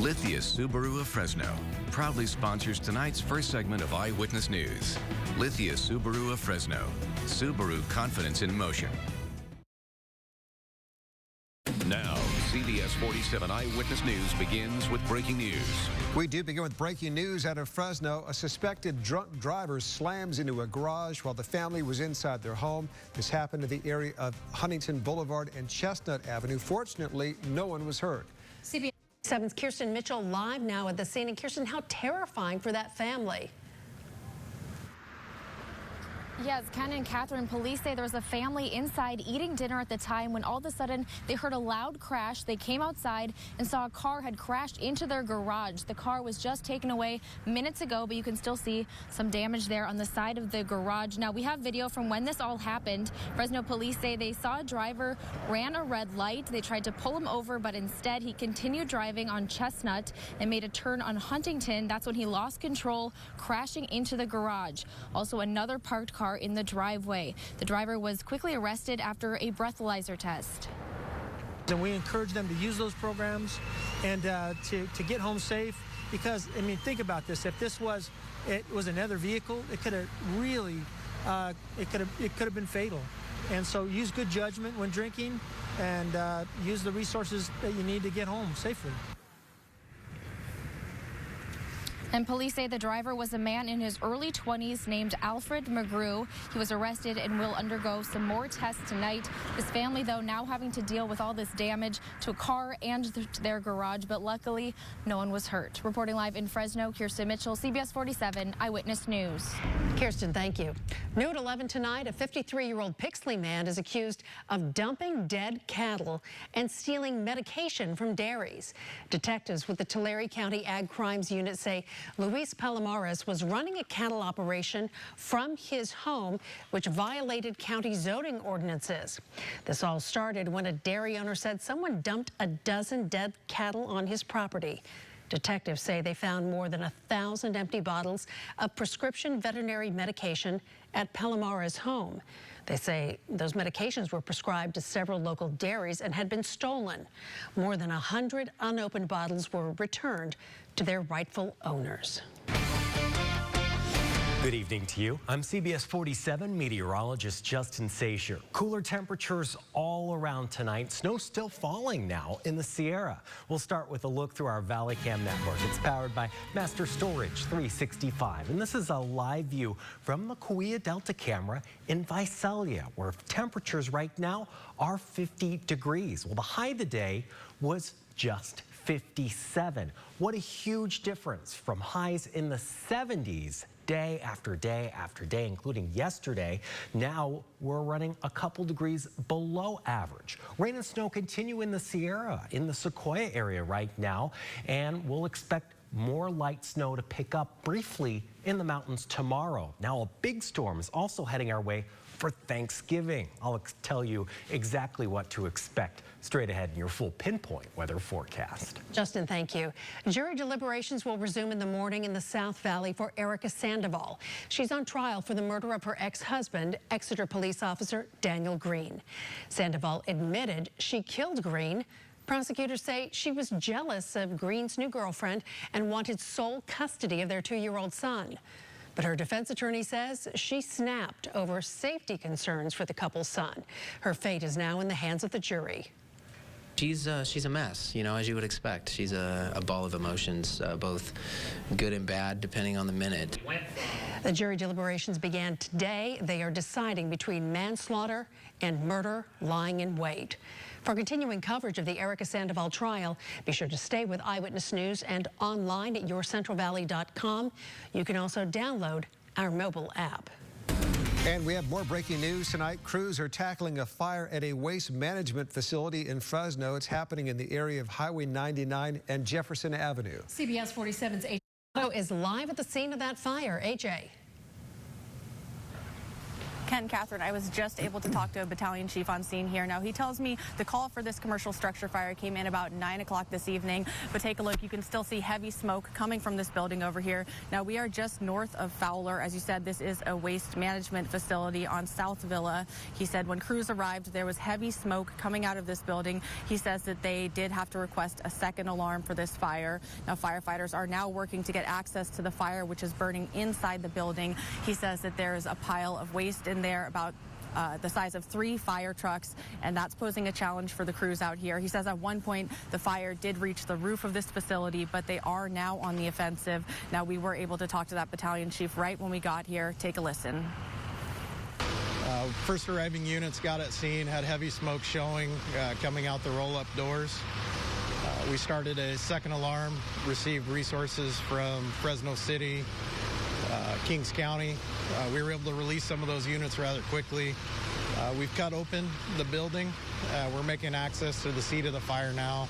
Lithia Subaru of Fresno proudly sponsors tonight's first segment of Eyewitness News. Lithia Subaru of Fresno. Subaru confidence in motion. Now, CBS 47 Eyewitness News begins with breaking news. We do begin with breaking news out of Fresno. A suspected drunk driver slams into a garage while the family was inside their home. This happened in the area of Huntington Boulevard and Chestnut Avenue. Fortunately, no one was hurt. CBS 7's Kirsten Mitchell live now at the scene. And Kirsten, how terrifying for that family. Yes, Ken and Catherine, police say there was a family inside eating dinner at the time when all of a sudden they heard a loud crash. They came outside and saw a car had crashed into their garage. The car was just taken away minutes ago, but you can still see some damage there on the side of the garage. Now, we have video from when this all happened. Fresno police say they saw a driver ran a red light. They tried to pull him over, but instead he continued driving on Chestnut and made a turn on Huntington. That's when he lost control, crashing into the garage. Also, another parked car in the driveway. The driver was quickly arrested after a breathalyzer test. And we encourage them to use those programs and to get home safe, because I mean, think about this. If this was another vehicle, it could have really it could have been fatal. And so use good judgment when drinking, and use the resources that you need to get home safely. And police say the driver was a man in his early 20s named Alfred McGrew. He was arrested and will undergo some more tests tonight. His family, though, now having to deal with all this damage to a car and their garage, but luckily no one was hurt. Reporting live in Fresno, Kirsten Mitchell, CBS 47 Eyewitness News. Kirsten, thank you. New at 11 tonight, a 53-year-old Pixley man is accused of dumping dead cattle and stealing medication from dairies. Detectives with the Tulare County Ag Crimes Unit say Luis Palomares was running a cattle operation from his home, which violated county zoning ordinances. This all started when a dairy owner said someone dumped a dozen dead cattle on his property. Detectives say they found more than 1,000 empty bottles of prescription veterinary medication at Palomares' home. They say those medications were prescribed to several local dairies and had been stolen. More than 100 unopened bottles were returned to their rightful owners. Good evening to you. I'm CBS 47 meteorologist Justin Sacher. Cooler temperatures all around tonight. Snow still falling now in the Sierra. We'll start with a look through our Valley Cam network. It's powered by Master Storage 365. And this is a live view from the Cahuilla Delta camera in Visalia, where temperatures right now are 50 degrees. Well, the high of the day was just 57. What a huge difference from highs in the 70s day after day after day, including yesterday. Now we're running a couple degrees below average. Rain and snow continue in the Sierra, in the Sequoia area right now, and we'll expect more light snow to pick up briefly in the mountains tomorrow. Now, a big storm is also heading our way for Thanksgiving. I'll tell you exactly what to expect straight ahead in your full pinpoint weather forecast. Justin, thank you. Jury deliberations will resume in the morning in the South Valley for Erica Sandoval. She's on trial for the murder of her ex-husband, Exeter police officer Daniel Green. Sandoval admitted she killed Green. Prosecutors say she was jealous of Green's new girlfriend and wanted sole custody of their 2-year-old son. But her defense attorney says she snapped over safety concerns for the couple's son. Her fate is now in the hands of the jury. She's a mess, you know, as you would expect. She's a ball of emotions, both good and bad, depending on the minute. The jury deliberations began today. They are deciding between manslaughter and murder lying in wait. For continuing coverage of the Erica Sandoval trial, be sure to stay with Eyewitness News and online at yourcentralvalley.com. You can also download our mobile app. And we have more breaking news tonight. Crews are tackling a fire at a waste management facility in Fresno. It's happening in the area of Highway 99 and Jefferson Avenue. CBS 47's AJ is live at the scene of that fire. AJ. Ken, Catherine, I was just able to talk to a battalion chief on scene here. Now, he tells me the call for this commercial structure fire came in about 9 o'clock this evening. But take a look. You can still see heavy smoke coming from this building over here. Now, we are just north of Fowler. As you said, this is a waste management facility on South Villa. He said when crews arrived, there was heavy smoke coming out of this building. He says that they did have to request a second alarm for this fire. Now, firefighters are now working to get access to the fire, which is burning inside the building. He says that there is a pile of waste in there about the size of 3 fire trucks, and that's posing a challenge for the crews out here. He says at one point the fire did reach the roof of this facility, but they are now on the offensive. Now, we were able to talk to that battalion chief right when we got here. Take a listen. First arriving units got at scene, had heavy smoke showing coming out the roll-up doors. We started a second alarm, received resources from Fresno City, Kings County. We were able to release some of those units rather quickly. We've cut open the building. We're making access to the seat of the fire now.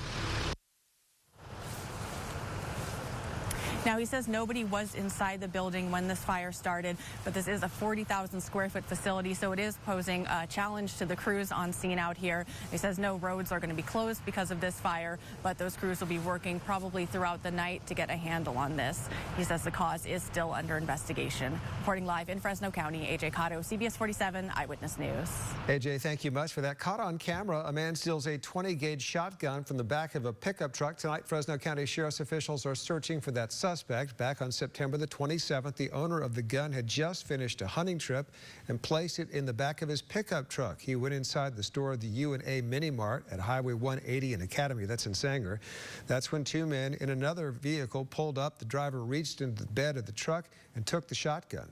Now, he says nobody was inside the building when this fire started, but this is a 40,000 square foot facility, so it is posing a challenge to the crews on scene out here. He says no roads are going to be closed because of this fire, but those crews will be working probably throughout the night to get a handle on this. He says the cause is still under investigation. Reporting live in Fresno County, AJ Cotto, CBS 47 Eyewitness News. AJ, thank you much for that. Caught on camera, a man steals a 20-gauge shotgun from the back of a pickup truck. Tonight, Fresno County Sheriff's officials are searching for that suspect. Back on September the 27th, the owner of the gun had just finished a hunting trip and placed it in the back of his pickup truck. He went inside the store of the U&A Mini Mart at Highway 180 in Academy. That's in Sanger. That's when 2 men in another vehicle pulled up. The driver reached into the bed of the truck and took the shotgun.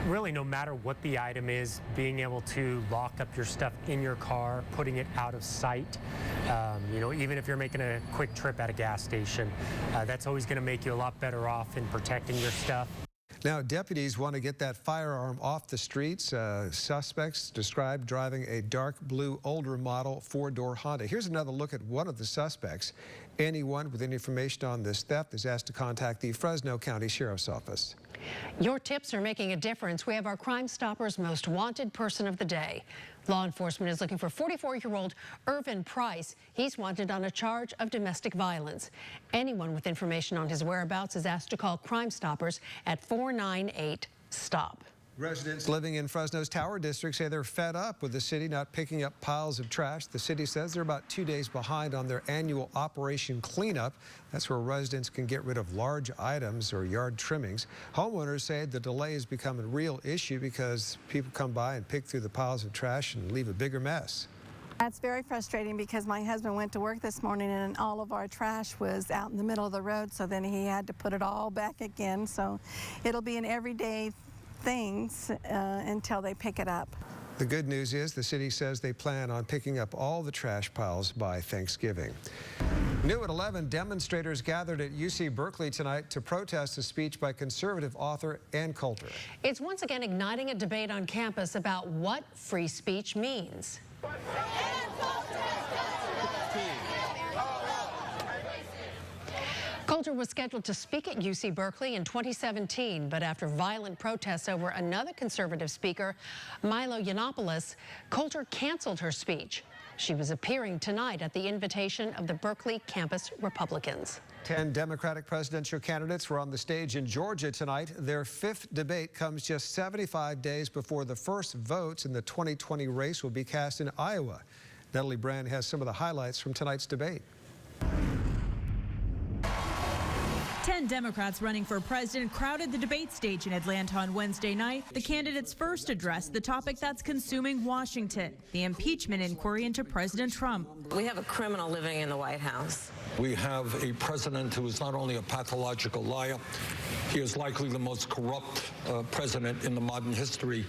Really, no matter what the item is, being able to lock up your stuff in your car, putting it out of sight, even if you're making a quick trip at a gas station, that's always going to make you a lot better off in protecting your stuff. Now, deputies want to get that firearm off the streets. Suspects described driving a dark blue older model 4-door Honda. Here's another look at one of the suspects. Anyone with any information on this theft is asked to contact the Fresno County Sheriff's Office. Your tips are making a difference. We have our Crime Stoppers most wanted person of the day. Law enforcement is looking for 44-year-old Irvin Price. He's wanted on a charge of domestic violence. Anyone with information on his whereabouts is asked to call Crime Stoppers at 498-STOP. Residents living in Fresno's Tower District say they're fed up with the city not picking up piles of trash. The city says they're about 2 days behind on their annual Operation Cleanup. That's where residents can get rid of large items or yard trimmings. Homeowners say the delay has become a real issue because people come by and pick through the piles of trash and leave a bigger mess. That's very frustrating because my husband went to work this morning and all of our trash was out in the middle of the road, so then he had to put it all back again. So it'll be an everyday things until they pick it up. The good news is the city says they plan on picking up all the trash piles by Thanksgiving. New at 11, demonstrators gathered at UC Berkeley tonight to protest a speech by conservative author Ann Coulter. It's once again igniting a debate on campus about what free speech means. Coulter was scheduled to speak at UC Berkeley in 2017, but after violent protests over another conservative speaker, Milo Yiannopoulos, Coulter canceled her speech. She was appearing tonight at the invitation of the Berkeley campus Republicans. 10 Democratic presidential candidates were on the stage in Georgia tonight. Their 5th debate comes just 75 days before the first votes in the 2020 race will be cast in Iowa. Natalie Brand has some of the highlights from tonight's debate. 10 Democrats running for president crowded the debate stage in Atlanta on Wednesday night. The candidates first addressed the topic that's consuming Washington, the impeachment inquiry into President Trump. We have a criminal living in the White House. We have a president who is not only a pathological liar, he is likely the most corrupt president in the modern history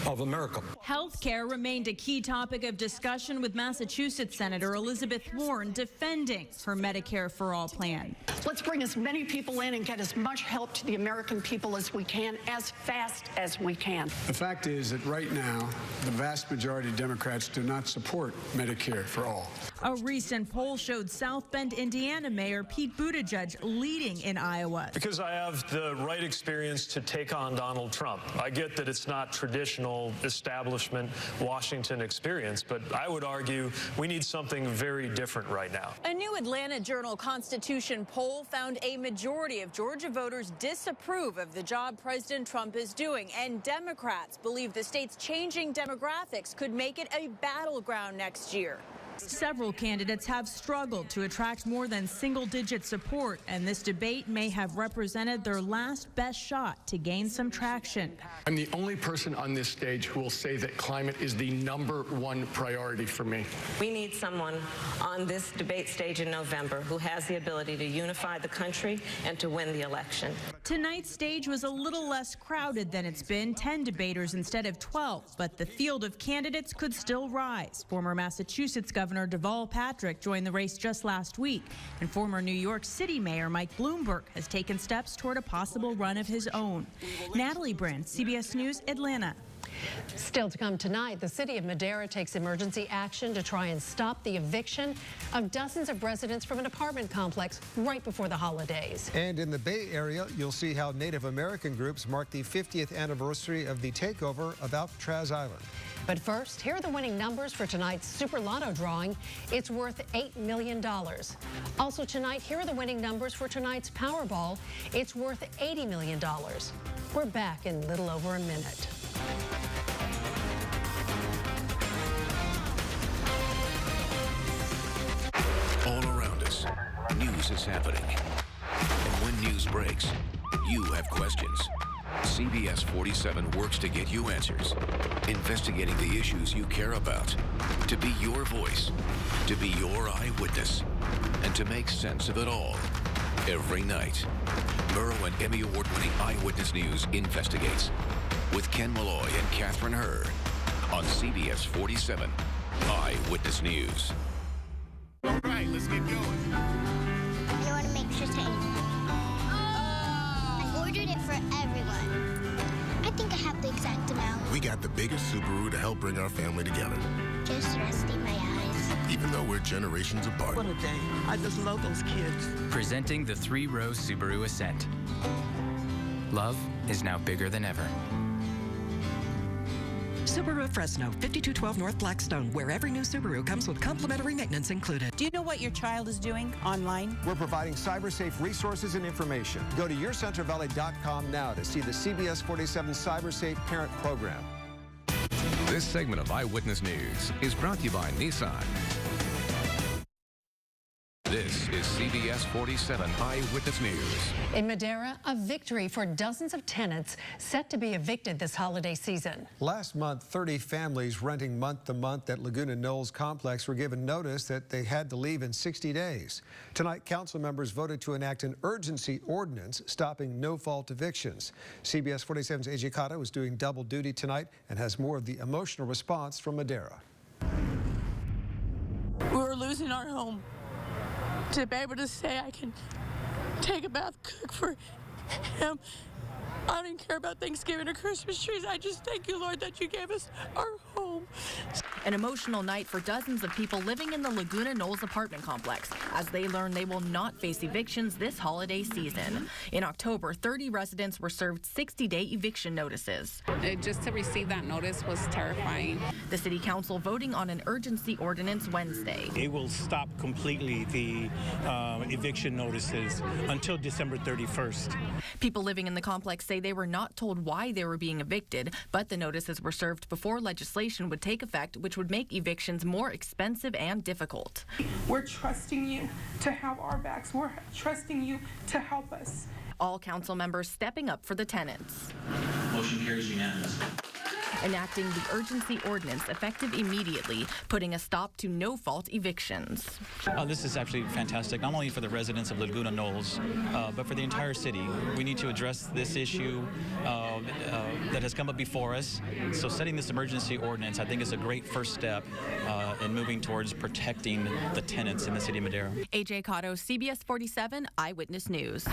of America. Health care remained a key topic of discussion, with Massachusetts Senator Elizabeth Warren defending her Medicare for All plan. Let's bring as many people in and get as much help to the American people as we can, as fast as we can. The fact is that right now, the vast majority of Democrats do not support Medicare for all. A recent poll showed South Bend, Indiana Mayor Pete Buttigieg leading in Iowa. Because I have the right experience to take on Donald Trump. I get that it's not traditional establishment Washington experience, but I would argue we need something very different right now. A new Atlanta Journal-Constitution poll found a majority of Georgia voters disapprove of the job President Trump is doing, and Democrats believe the state's changing demographics could make it a battleground next year. Several candidates have struggled to attract more than single-digit support, and this debate may have represented their last best shot to gain some traction. I'm the only person on this stage who will say that climate is the #1 priority for me. We need someone on this debate stage in November who has the ability to unify the country and to win the election. Tonight's stage was a little less crowded than it's been, 10 debaters instead of 12, but the field of candidates could still rise. Former Massachusetts Governor Deval Patrick joined the race just last week, and former New York City Mayor Mike Bloomberg has taken steps toward a possible run of his own. Natalie Brand, CBS News, Atlanta. Still to come tonight, the city of Madera takes emergency action to try and stop the eviction of dozens of residents from an apartment complex right before the holidays. And in the Bay Area, you'll see how Native American groups mark the 50th anniversary of the takeover of Alcatraz Island. But first, here are the winning numbers for tonight's Super Lotto drawing. It's worth $8 million. Also tonight, here are the winning numbers for tonight's Powerball. It's worth $80 million. We're back in a little over a minute. All around us, news is happening. And when news breaks, you have questions. CBS 47 works to get you answers, investigating the issues you care about, to be your voice, to be your eyewitness, and to make sense of it all. Every night, Burrow and Emmy Award-winning Eyewitness News investigates with Ken Malloy and Catherine Hurd on CBS 47 Eyewitness News. All right, let's get going. I want to make sure I ordered it for everyone. I think I have the exact amount. We got the biggest Subaru to help bring our family together. Just resting my eyes. Even though we're generations apart. What a day. I just love those kids. Presenting the 3-row Subaru Ascent. Love is now bigger than ever. Subaru Fresno, 5212 North Blackstone, where every new Subaru comes with complimentary maintenance included. Do you know what your child is doing online? We're providing cyber-safe resources and information. Go to yourcentralvalley.com now to see the CBS 47 Cyber-Safe Parent Program. This segment of Eyewitness News is brought to you by Nissan. This is CBS 47 Eyewitness News. In Madera, a victory for dozens of tenants set to be evicted this holiday season. Last month, 30 families renting month-to-month at Laguna Knolls Complex were given notice that they had to leave in 60 days. Tonight, council members voted to enact an urgency ordinance stopping no-fault evictions. CBS 47's AJ Cotto is doing double duty tonight and has more of the emotional response from Madera. We were losing our home. To be able to say I can take a bath, cook for him. I don't even care about Thanksgiving or Christmas trees. I just thank you, Lord, that you gave us our home. An emotional night for dozens of people living in the Laguna Knolls apartment complex as they learn they will not face evictions this holiday season. In October, 30 residents were served 60-day eviction notices. Just to receive that notice was terrifying. The city council voting on an urgency ordinance Wednesday. It will stop completely the eviction notices until December 31st. People living in the complex say they were not told why they were being evicted, but the notices were served before legislation would take effect, which would make evictions more expensive and difficult. We're trusting you to have our backs. We're trusting you to help us. All council members stepping up for the tenants. Motion carries unanimously. Enacting the urgency ordinance effective immediately, putting a stop to no-fault evictions. This is actually fantastic, not only for the residents of Laguna Knolls, but for the entire city. We need to address this issue that has come up before us. So setting this emergency ordinance, I think, is a great first step in moving towards protecting the tenants in the city of Madera. AJ Cotto, CBS 47 Eyewitness News.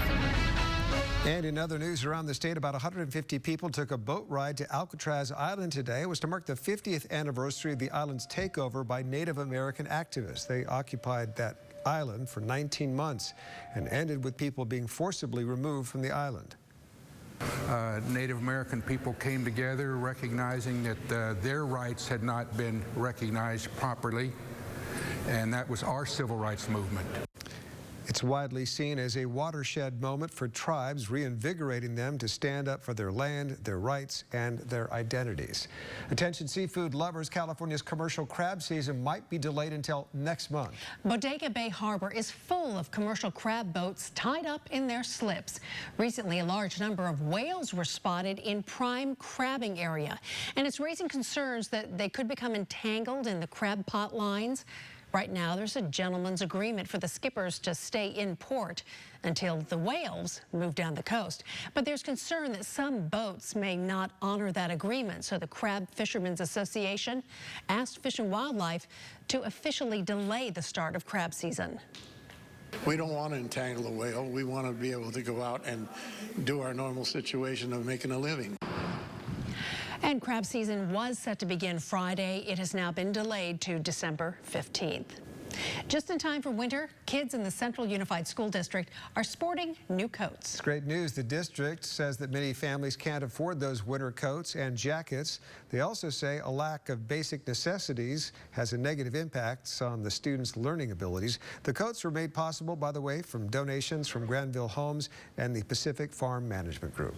And in other news around the state, about 150 people took a boat ride to Alcatraz Island today. It was to mark the 50th anniversary of the island's takeover by Native American activists. They occupied that island for 19 months and ended with people being forcibly removed from the island. Native American people came together recognizing that their rights had not been recognized properly, and that was our civil rights movement. It's widely seen as a watershed moment for tribes, reinvigorating them to stand up for their land, their rights, and their identities. Attention seafood lovers, California's commercial crab season might be delayed until next month. Bodega Bay Harbor is full of commercial crab boats tied up in their slips. Recently, a large number of whales were spotted in prime crabbing area, and it's raising concerns that they could become entangled in the crab pot lines. Right now, there's a gentleman's agreement for the skippers to stay in port until the whales move down the coast. But there's concern that some boats may not honor that agreement, so the Crab Fishermen's Association asked Fish and Wildlife to officially delay the start of crab season. We don't want to entangle a whale. We want to be able to go out and do our normal situation of making a living. And crab season was set to begin Friday. It has now been delayed to December 15th. Just in time for winter, kids in the Central Unified School District are sporting new coats. It's great news. The district says that many families can't afford those winter coats and jackets. They also say a lack of basic necessities has a negative impact on the students' learning abilities. The coats were made possible, by the way, from donations from Granville Homes and the Pacific Farm Management Group.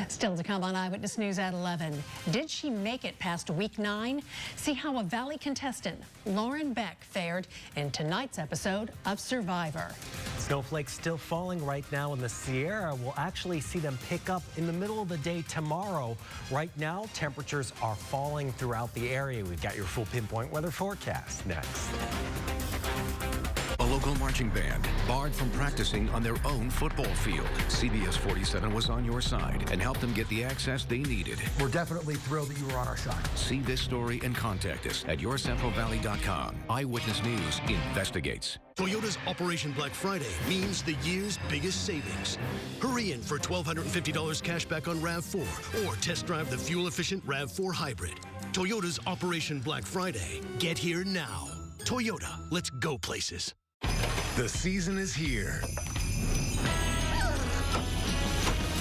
Still to come on Eyewitness News at 11. Did she make it past week 9? See how a Valley contestant, Lauren Beck, fared in tonight's episode of Survivor. Snowflakes still falling right now in the Sierra. We'll actually see them pick up in the middle of the day tomorrow. Right now, temperatures are falling throughout the area. We've got your full pinpoint weather forecast next. A local marching band barred from practicing on their own football field. CBS 47 was on your side and helped them get the access they needed. We're definitely thrilled that you were on our side. See this story and contact us at yourcentralvalley.com. Eyewitness News investigates. Toyota's Operation Black Friday means the year's biggest savings. Hurry in for $1,250 cash back on RAV4 or test drive the fuel-efficient RAV4 Hybrid. Toyota's Operation Black Friday. Get here now. Toyota, let's go places. The season is here.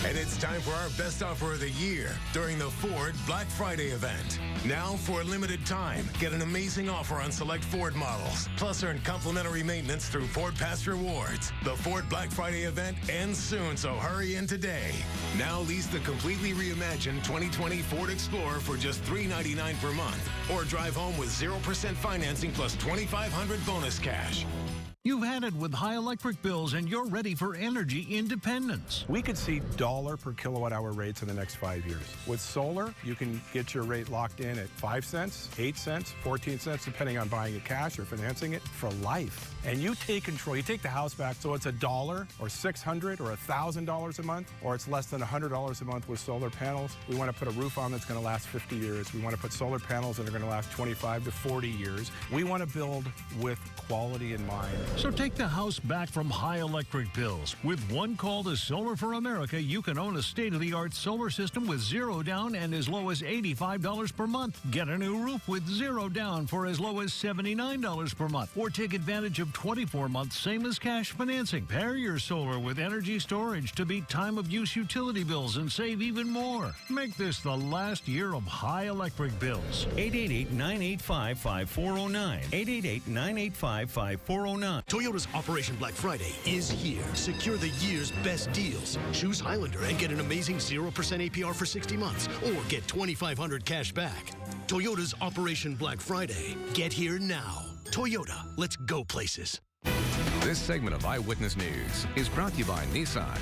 And it's time for our best offer of the year during the Ford Black Friday event. Now, for a limited time, get an amazing offer on select Ford models. Plus, earn complimentary maintenance through Ford Pass Rewards. The Ford Black Friday event ends soon, so hurry in today. Now, lease the completely reimagined 2020 Ford Explorer for just $399 per month. Or drive home with 0% financing plus $2,500 bonus cash. You've had it with high electric bills and you're ready for energy independence. We could see dollar per kilowatt hour rates in the next 5 years. With solar, you can get your rate locked in at 5 cents, 8 cents, 14 cents, depending on buying it cash or financing it for life. And you take control, you take the house back, so it's $1 or $600 or $1,000 a month, or it's less than $100 a month with solar panels. We want to put a roof on that's going to last 50 years. We want to put solar panels that are going to last 25 to 40 years. We want to build with quality in mind. So take the house back from high electric bills. With one call to Solar for America, you can own a state-of-the-art solar system with zero down and as low as $85 per month. Get a new roof with zero down for as low as $79 per month. Or take advantage of 24 months, same as cash financing. Pair your solar with energy storage to beat time-of-use utility bills and save even more. Make this the last year of high electric bills. 888-985-5409. 888-985-5409. Toyota's Operation Black Friday is here. Secure the year's best deals. Choose Highlander and get an amazing 0% APR for 60 months or get $2,500 cash back. Toyota's Operation Black Friday. Get here now. Toyota, let's go places. This segment of Eyewitness News is brought to you by Nissan.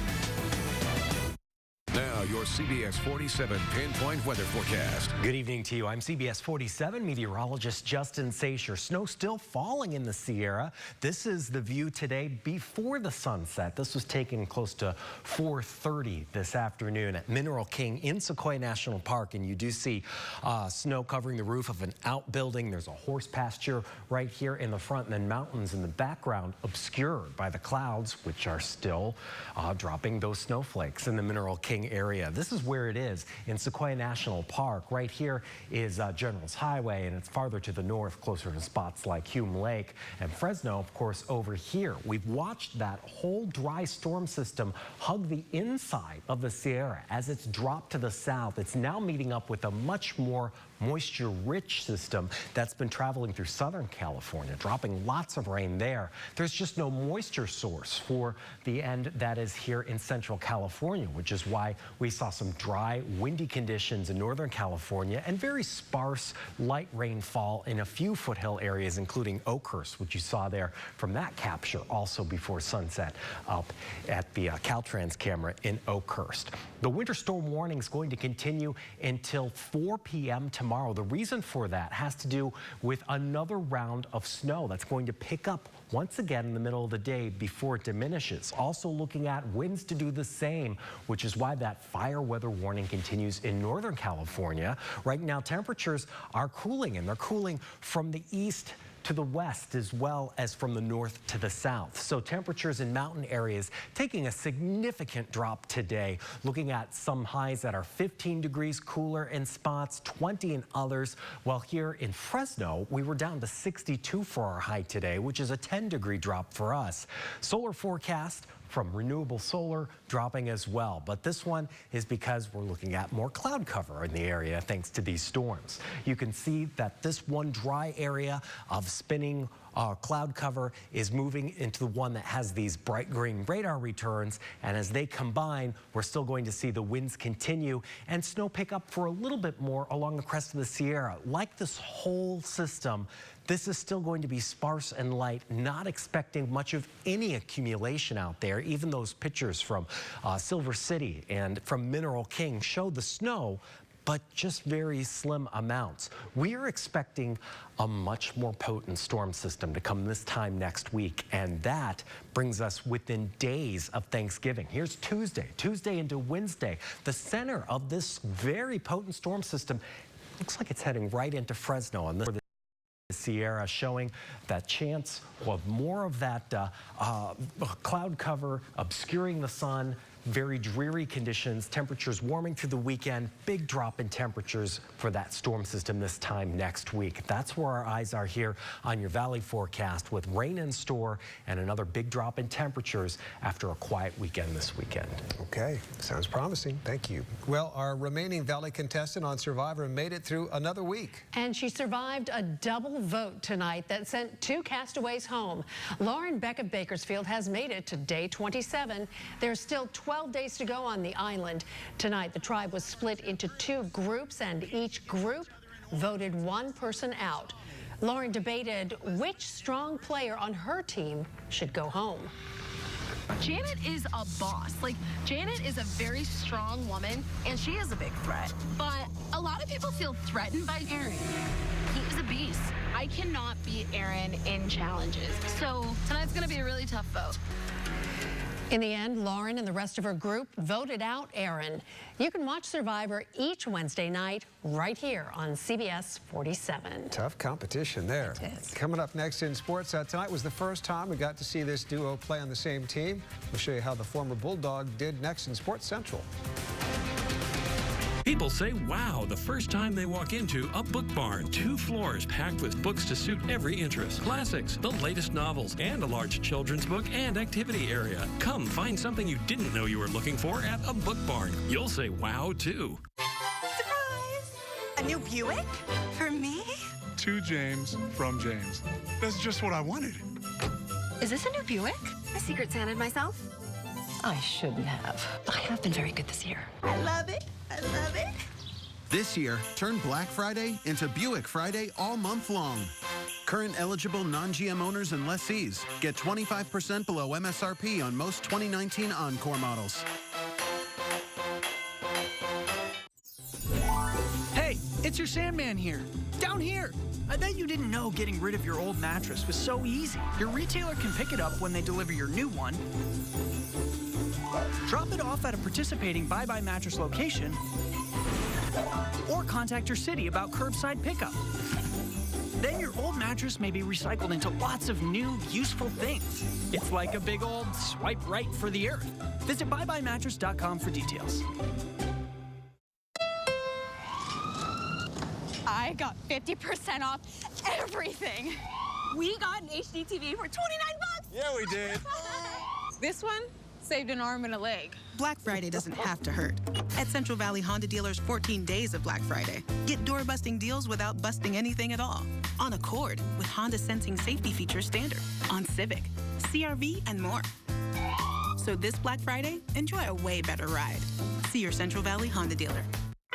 Now your CBS 47 pinpoint weather forecast. Good evening to you. I'm CBS 47 meteorologist Justin Sacher. Snow still falling in the Sierra. This is the view today before the sunset. This was taken close to 4:30 this afternoon at Mineral King in Sequoia National Park. And you do see snow covering the roof of an outbuilding. There's a horse pasture right here in the front, and then mountains in the background obscured by the clouds, which are still dropping those snowflakes in the Mineral King area. This is where it is in Sequoia National Park. Right here is General's Highway, and it's farther to the north, closer to spots like Hume Lake and Fresno, of course, over here. We've watched that whole dry storm system hug the inside of the Sierra. As it's dropped to the south, it's now meeting up with a much more moisture-rich system that's been traveling through Southern California, dropping lots of rain there. There's just no moisture source for the end that is here in Central California, which is why we saw some dry, windy conditions in Northern California and very sparse light rainfall in a few foothill areas, including Oakhurst, which you saw there from that capture also before sunset up at the Caltrans camera in Oakhurst. The winter storm warning is going to continue until 4 p.m. tomorrow. The reason for that has to do with another round of snow that's going to pick up once again in the middle of the day before it diminishes. Also looking at winds to do the same, which is why that fire weather warning continues in Northern California. Right now, temperatures are cooling, and they're cooling from the east to the west as well as from the north to the south. So temperatures in mountain areas taking a significant drop today, looking at some highs that are 15 degrees cooler in spots, 20 in others. While here in Fresno, we were down to 62 for our high today, which is a 10-degree drop for us. Solar forecast from renewable solar dropping as well. But this one is because we're looking at more cloud cover in the area thanks to these storms. You can see that this one dry area of spinning cloud cover is moving into the one that has these bright green radar returns, and as they combine, we're still going to see the winds continue and snow pick up for a little bit more along the crest of the Sierra. Like this whole system, this is still going to be sparse and light, not expecting much of any accumulation out there. Even those pictures from Silver City and from Mineral King show the snow, but just very slim amounts. We are expecting a much more potent storm system to come this time next week, and that brings us within days of Thanksgiving. Here's Tuesday into Wednesday. The center of this very potent storm system looks like it's heading right into Fresno, and the Sierra, showing that chance of more of that cloud cover obscuring the sun. Very dreary conditions, temperatures warming through the weekend, big drop in temperatures for that storm system this time next week. That's where our eyes are here on your valley forecast, with rain in store and another big drop in temperatures after a quiet weekend this weekend. Okay, sounds promising. Thank you. Well, our remaining valley contestant on Survivor made it through another week. And she survived a double vote tonight that sent 2 castaways home. Lauren Beck of Bakersfield has made it to day 27. There's still 12 days to go on the island. Tonight, the tribe was split into 2 groups, and each group voted 1 person out. Lauren debated which strong player on her team should go home. Janet is a boss. Janet is a very strong woman, and she is a big threat. But a lot of people feel threatened by Aaron. He is a beast. I cannot beat Aaron in challenges. So tonight's going to be a really tough vote. In the end, Lauren and the rest of her group voted out Aaron. You can watch Survivor each Wednesday night right here on CBS 47. Tough competition there. It is. Coming up next in sports, tonight was the first time we got to see this duo play on the same team. We'll show you how the former Bulldog did next in Sports Central. People say, wow, the first time they walk into a book barn. 2 floors packed with books to suit every interest. Classics, the latest novels, and a large children's book and activity area. Come find something you didn't know you were looking for at a book barn. You'll say wow, too. Surprise! A new Buick? For me? To James from James. That's just what I wanted. Is this a new Buick? I Secret Santed myself. I shouldn't have. I have been very good this year. I love it. I love it. This year, turn Black Friday into Buick Friday all month long. Current eligible non-GM owners and lessees get 25% below MSRP on most 2019 Encore models. it's your Sandman here. Down here. I bet you didn't know getting rid of your old mattress was so easy. Your retailer can pick it up when they deliver your new one. Drop it off at a participating Bye Bye Mattress location, or contact your city about curbside pickup. Then your old mattress may be recycled into lots of new, useful things. It's like a big old swipe right for the earth. Visit buybuymattress.com for details. I got 50% off everything. We got an HD TV for $29. Yeah, we did. This one saved an arm and a leg. Black Friday doesn't have to hurt. At Central Valley Honda dealers, 14 days of Black Friday. Get door-busting deals without busting anything at all. On Accord, with Honda sensing safety features standard. On Civic, CR-V, and more. So this Black Friday, enjoy a way better ride. See your Central Valley Honda dealer.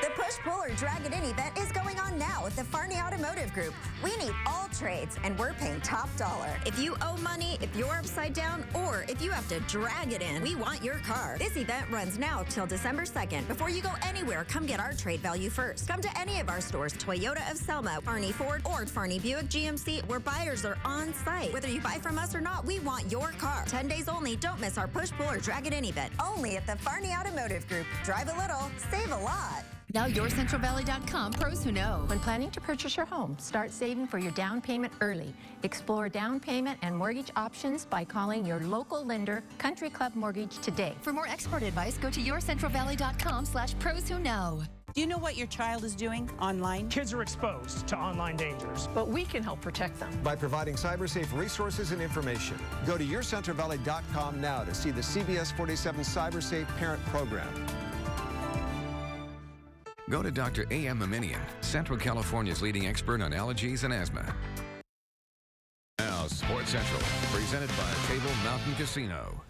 The Push-Pull or Drag It In event is going on now at the Farney Automotive Group. We need all trades, and we're paying top dollar. If you owe money, if you're upside down, or if you have to drag it in, we want your car. This event runs now till December 2nd. Before you go anywhere, come get our trade value first. Come to any of our stores, Toyota of Selma, Farney Ford, or Farney Buick GMC, where buyers are on site. Whether you buy from us or not, we want your car. 10 days only. Don't miss our Push-Pull or Drag It In event. Only at the Farney Automotive Group. Drive a little, save a lot. Now YourCentralValley.com pros who know. When planning to purchase your home, start saving for your down payment early. Explore down payment and mortgage options by calling your local lender, Country Club Mortgage, today. For more expert advice, go to YourCentralValley.com/pros who know. Do you know what your child is doing online? Kids are exposed to online dangers, but we can help protect them. By providing cyber-safe resources and information. Go to YourCentralValley.com now to see the CBS 47 Cyber Safe Parent Program. Go to Dr. A.M. Aminian, Central California's leading expert on allergies and asthma. Now, Sports Central, presented by Table Mountain Casino.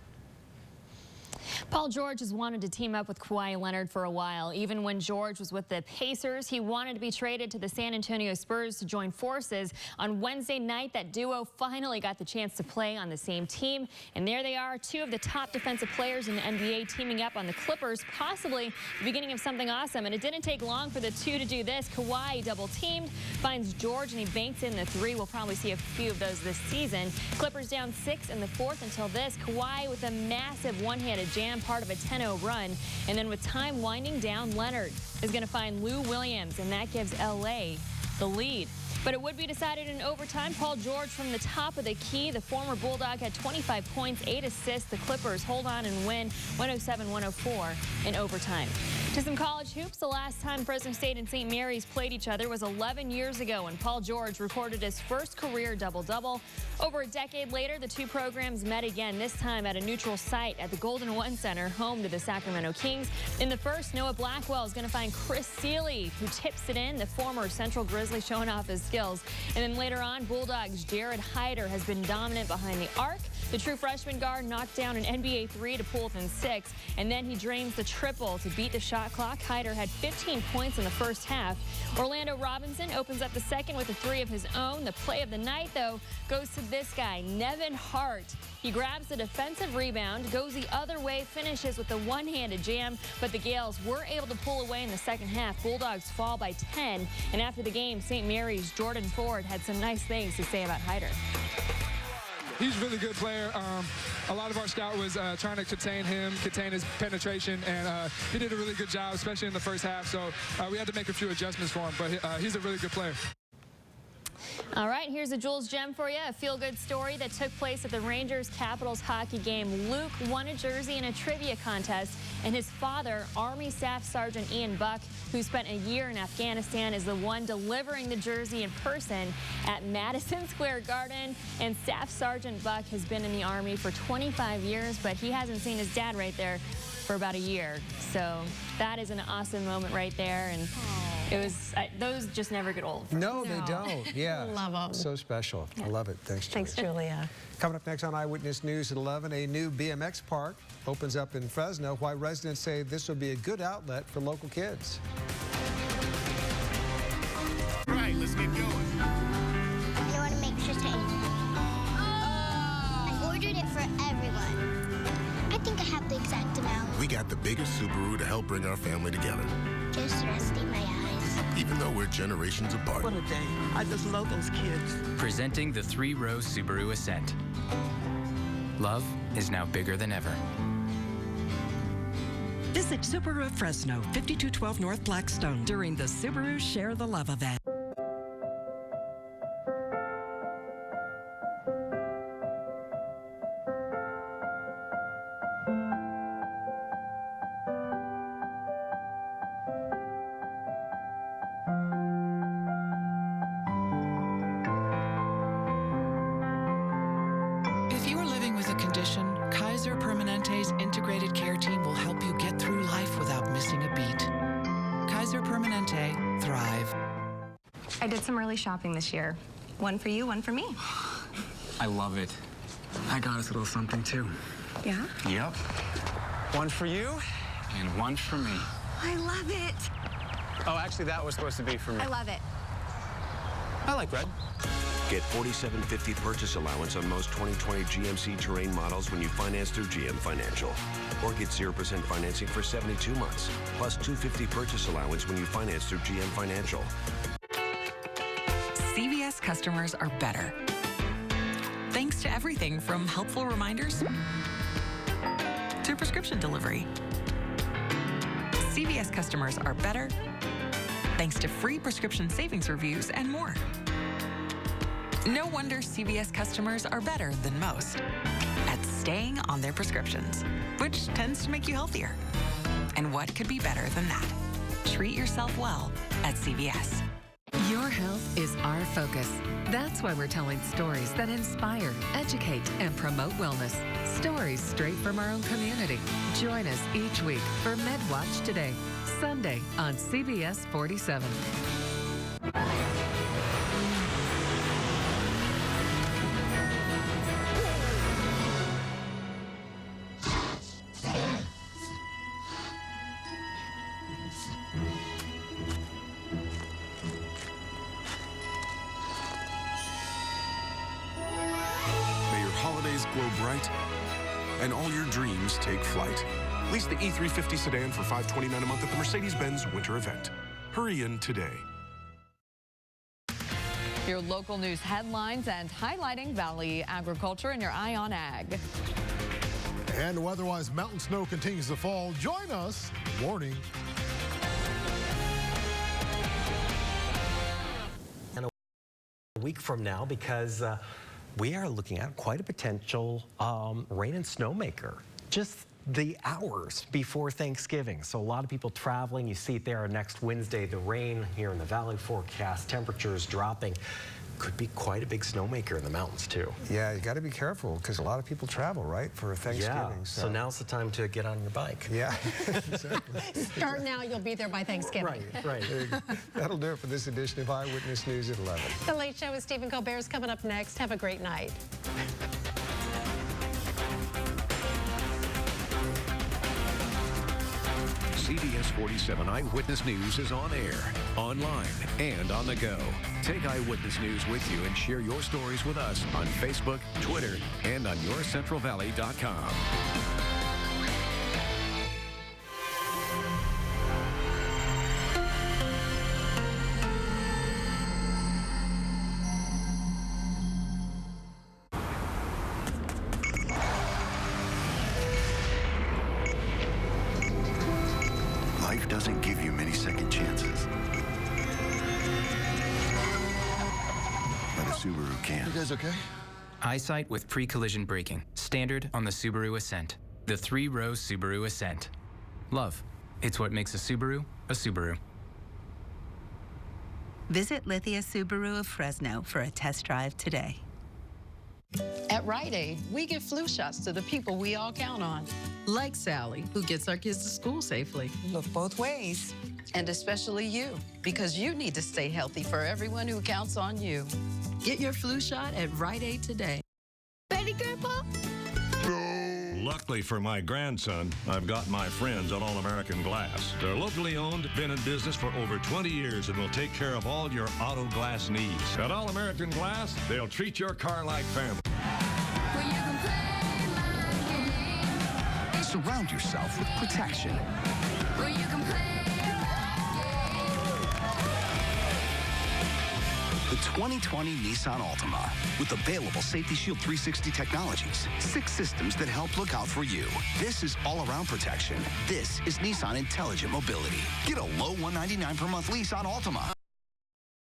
Paul George has wanted to team up with Kawhi Leonard for a while. Even when George was with the Pacers, he wanted to be traded to the San Antonio Spurs to join forces. On Wednesday night, that duo finally got the chance to play on the same team. And there they are, two of the top defensive players in the NBA teaming up on the Clippers, possibly the beginning of something awesome. And it didn't take long for the two to do this. Kawhi double-teamed, finds George, and he banks in the three. We'll probably see a few of those this season. Clippers down 6 in the fourth until this. Kawhi with a massive one-handed jam, part of a 10-0 run. And then with time winding down, Leonard is going to find Lou Williams, and that gives LA the lead. But it would be decided in overtime. Paul George from the top of the key. The former Bulldog had 25 points, 8 assists. The Clippers hold on and win 107-104 in overtime. To some college hoops, the last time Fresno State and St. Mary's played each other was 11 years ago when Paul George recorded his first career double-double. Over a decade later, the two programs met again, this time at a neutral site at the Golden One Center, home to the Sacramento Kings. In the first, Noah Blackwell is going to find Chris Seeley, who tips it in, the former Central Grizzly, showing off his skills. And then later on, Bulldogs' Jared Hyder has been dominant behind the arc. The true freshman guard knocked down an NBA three to pull within 6, and then he drains the triple to beat the shot clock. Hyder had 15 points in the first half. Orlando Robinson opens up the second with a three of his own. The play of the night, though, goes to this guy, Nevin Hart. He grabs the defensive rebound, goes the other way, finishes with a one-handed jam, but the Gales were able to pull away in the second half. Bulldogs fall by 10, and after the game, St. Mary's Jordan Ford had some nice things to say about Hyder. He's a really good player. A lot of our scout was trying to contain him, contain his penetration, and he did a really good job, especially in the first half. So we had to make a few adjustments for him, but he's a really good player. All right, here's a Jules gem for you, a feel-good story that took place at the Rangers-Capitals hockey game. Luke won a jersey in a trivia contest, and his father, Army Staff Sergeant Ian Buck, who spent a year in Afghanistan, is the one delivering the jersey in person at Madison Square Garden. And Staff Sergeant Buck has been in the Army for 25 years, but he hasn't seen his dad right there for about a year. So that is an awesome moment right there. And it was, those just never get old. No, they don't. Yeah. Love them. So special. Yeah. I love it. Thanks, Julia. Thanks, Julia. Coming up next on Eyewitness News at 11, a new BMX park opens up in Fresno. Why residents say this will be a good outlet for local kids. Right, let's get going. I want to make champagne. I ordered it for everyone. I think I have the exact amount. We got the biggest Subaru to help bring our family together. Just resting my eyes. even though we're generations apart. What a day. I just love those kids. Presenting the 3-row Subaru Ascent. Love is now bigger than ever. Visit Subaru of Fresno, 5212 North Blackstone, during the Subaru Share the Love event. If you are living with a condition, Kaiser Permanente's integrated care team will help you get through life without missing a beat. Kaiser Permanente, thrive. I did some early shopping this year. One for you, one for me. I love it. I got us a little something too. Yeah? Yep. One for you and one for me. I love it. Oh, actually, that was supposed to be for me. I love it. I like red. Get $47.50 purchase allowance on most 2020 GMC Terrain models when you finance through GM Financial. Or get 0% financing for 72 months, plus $250 purchase allowance when you finance through GM Financial. CVS customers are better. Thanks to everything from helpful reminders to prescription delivery. CVS customers are better thanks to free prescription savings reviews and more. No wonder CVS customers are better than most at staying on their prescriptions, which tends to make you healthier. And what could be better than that? Treat yourself well at CVS. Your health is our focus. That's why we're telling stories that inspire, educate, and promote wellness. Stories straight from our own community. Join us each week for MedWatch Today, Sunday on CBS 47. Glow bright, and all your dreams take flight. Lease the E350 sedan for $529 a month at the Mercedes-Benz Winter Event. Hurry in today. Your local news headlines and highlighting Valley agriculture and your Eye on Ag. And weather-wise, mountain snow continues to fall. Join us. Warning. And a week from now, because we are looking at quite a potential rain and snowmaker just the hours before Thanksgiving. So a lot of people traveling. You see it there next Wednesday, the rain here in the valley forecast, temperatures dropping. Could be quite a big snowmaker in the mountains too. Yeah, you got to be careful because a lot of people travel, right, for Thanksgiving. Yeah, so now's the time to get on your bike. Yeah, exactly. Start now, you'll be there by Thanksgiving. Right. That'll do it for this edition of Eyewitness News at 11. The Late Show with Stephen Colbert is coming up next. Have a great night. CBS 47 Eyewitness News is on air, online, and on the go. Take Eyewitness News with you and share your stories with us on Facebook, Twitter, and on yourcentralvalley.com. Life doesn't give you many second chances. But a Subaru can. You guys okay? Eyesight with pre-collision braking. Standard on the Subaru Ascent. The 3-row Subaru Ascent. Love. It's what makes a Subaru a Subaru. Visit Lithia Subaru of Fresno for a test drive today. At Rite Aid, we give flu shots to the people we all count on. Like Sally, who gets our kids to school safely. Look both ways. And especially you, because you need to stay healthy for everyone who counts on you. Get your flu shot at Rite Aid today. Ready, Grandpa? Luckily for my grandson, I've got my friends at All American Glass. They're locally owned, been in business for over 20 years, and will take care of all your auto glass needs. At All American Glass, they'll treat your car like family. Surround yourself with protection. The 2020 Nissan Altima with available Safety Shield 360 technologies. 6 systems that help look out for you. This is all-around protection. This is Nissan Intelligent Mobility. Get a low $199 per month lease on Altima.